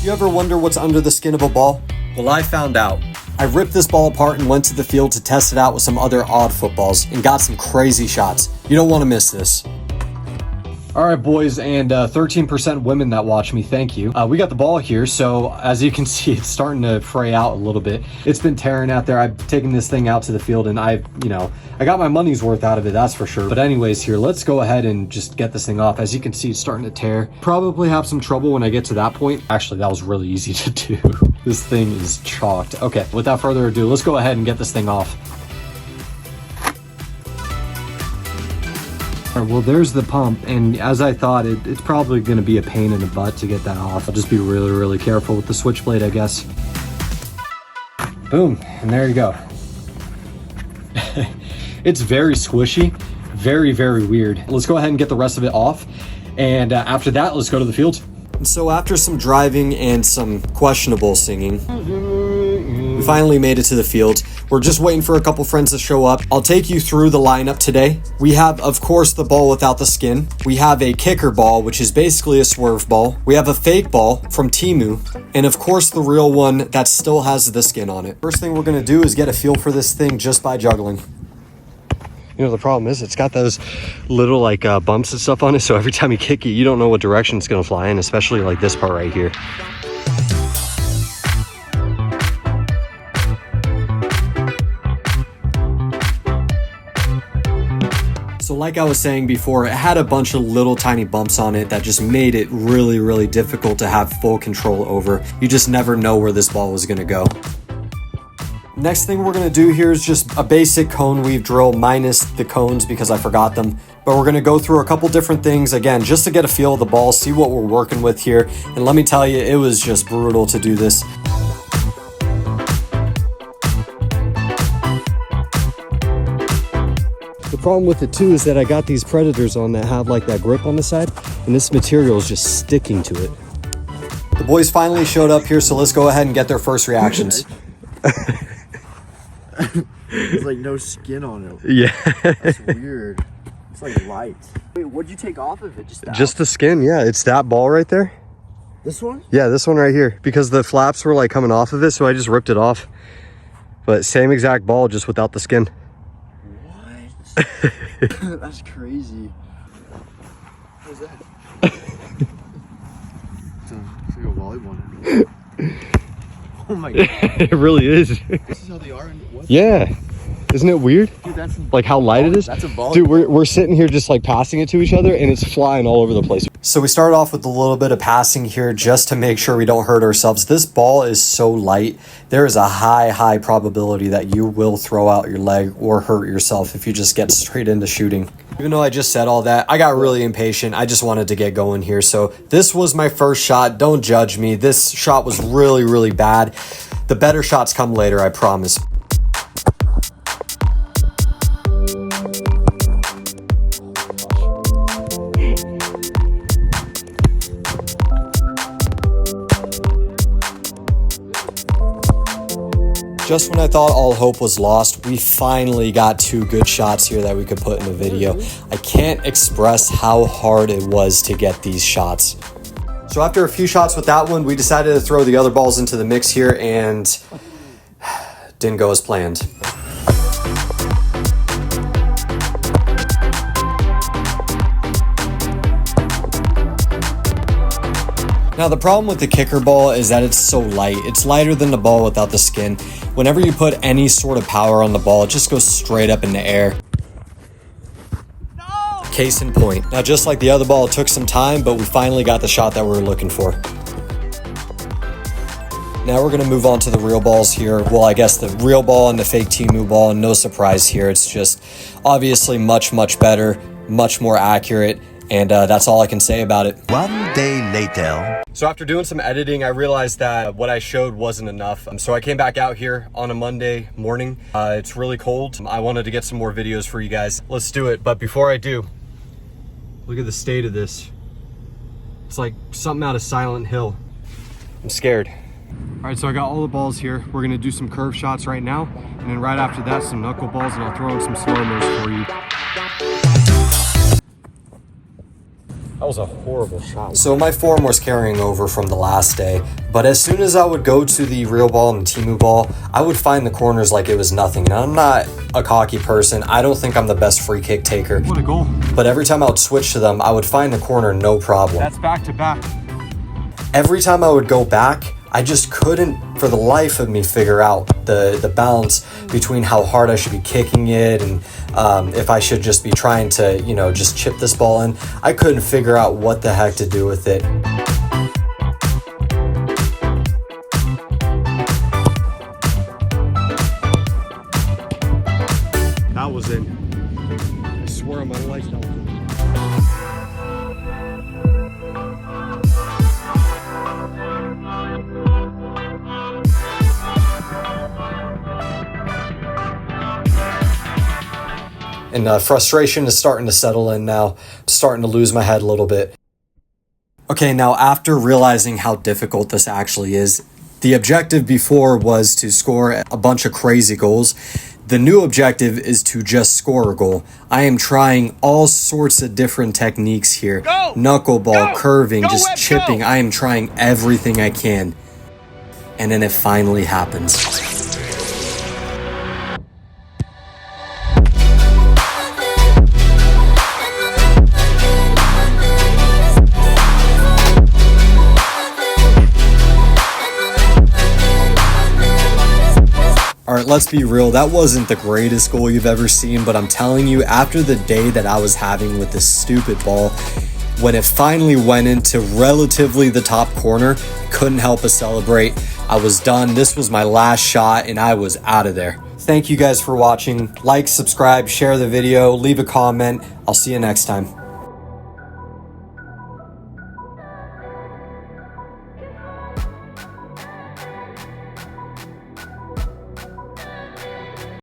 You ever wonder what's under the skin of a ball? Well, I found out. I ripped this ball apart and went to the field to test it out with some other odd footballs and got some crazy shots. You don't want to miss this. All right, boys, and 13% women that watch me, thank you. We got the ball here, so as you can see, it's starting to fray out a little bit. It's been tearing out there. I've taken this thing out to the field, and I got my money's worth out of it, that's for sure. But anyways, here, let's go ahead and just get this thing off. As you can see, it's starting to tear. Probably have some trouble when I get to that point. Actually, that was really easy to do. This thing is chalked. Okay, without further ado, let's go ahead and get this thing off. Well, there's the pump, and as I thought, it's probably going to be a pain in the butt to get that off. I'll just be really, really careful with the switchblade, I guess. Boom, and there you go. It's very squishy, very, very weird. Let's go ahead and get the rest of it off, and after that, let's go to the field. So after some driving and some questionable singing, we finally made it to the field. We're just waiting for a couple friends to show up. I'll take you through the lineup today. We have, of course, the ball without the skin. We have a kicker ball, which is basically a swerve ball. We have a fake ball from Temu. And of course, the real one that still has the skin on it. First thing we're gonna do is get a feel for this thing just by juggling. You know, the problem is it's got those little like bumps and stuff on it. So every time you kick it, you don't know what direction it's gonna fly in, especially like this part right here. So like I was saying before, it had a bunch of little tiny bumps on it that just made it really, really difficult to have full control over. You just never know where this ball was gonna go. Next thing we're gonna do here is just a basic cone weave drill minus the cones because I forgot them. But we're gonna go through a couple different things again, just to get a feel of the ball, see what we're working with here. And let me tell you, it was just brutal to do this. The problem with it too is that I got these Predators on that have like that grip on the side, and this material is just sticking to it. The boys finally showed up here, so let's go ahead and get their first reactions. There's like no skin on it. Yeah. That's weird. It's like light. Wait, what'd you take off of it? Just the skin, yeah. It's that ball right there. This one? Yeah, this one right here. Because the flaps were like coming off of it, so I just ripped it off. But same exact ball, just without the skin. What? That's crazy. What is that? It's like a volleyball. Oh my god. It really is. This is how they are in what? Yeah. Isn't it weird? Dude, that's like how light it is? That's a volleyball. Dude, we're sitting here just like passing it to each other and it's flying all over the place. So we start off with a little bit of passing here just to make sure we don't hurt ourselves. This ball is so light. There is a high probability that you will throw out your leg or hurt yourself if you just get straight into shooting. Even though I just said all that, I got really impatient. I just wanted to get going here. So this was my first shot. Don't judge me. This shot was really bad. The better shots come later, I promise. Just when I thought all hope was lost, we finally got two good shots here that we could put in the video. I can't express how hard it was to get these shots. So after a few shots with that one, we decided to throw the other balls into the mix here and didn't go as planned. Now the problem with the kicker ball is that it's so light. It's lighter than the ball without the skin. Whenever you put any sort of power on the ball, it just goes straight up in the air. No! Case in point. Now just like the other ball, it took some time, but we finally got the shot that we were looking for. Now we're gonna move on to the real balls here. Well, I guess the real ball and the fake Temu ball, no surprise here. It's just obviously much better, much more accurate. And that's all I can say about it. One day later. So after doing some editing, I realized that what I showed wasn't enough. So I came back out here on a Monday morning. It's really cold. I wanted to get some more videos for you guys. Let's do it. But before I do, look at the state of this. It's like something out of Silent Hill. I'm scared. All right, so I got all the balls here. We're gonna do some curve shots right now. And then right after that, some knuckle balls, and I'll throw in some slow-mos for you. That was a horrible shot. So my form was carrying over from the last day, but as soon as I would go to the real ball and the Temu ball, I would find the corners like it was nothing. Now, I'm not a cocky person. I don't think I'm the best free kick taker. What a goal. But every time I would switch to them, I would find the corner no problem. That's back to back. Every time I would go back, I just couldn't, for the life of me, figure out the balance between how hard I should be kicking it and if I should just be trying to, you know, just chip this ball in. I couldn't figure out what the heck to do with it. That was in. I swear on my life that was in. And frustration is starting to settle in now. I'm starting to lose my head a little bit. Okay, now after realizing how difficult this actually is, the objective before was to score a bunch of crazy goals. The new objective is to just score a goal. I am trying all sorts of different techniques here. Go! Knuckleball, Go! curving, Go, just Webb, chipping. go! I am trying everything I can. And then it finally happens. All right, let's be real. That wasn't the greatest goal you've ever seen, but I'm telling you, after the day that I was having with this stupid ball, when it finally went into relatively the top corner, couldn't help but celebrate. I was done. This was my last shot, and I was out of there. Thank you guys for watching. Like, subscribe, share the video, leave a comment. I'll see you next time.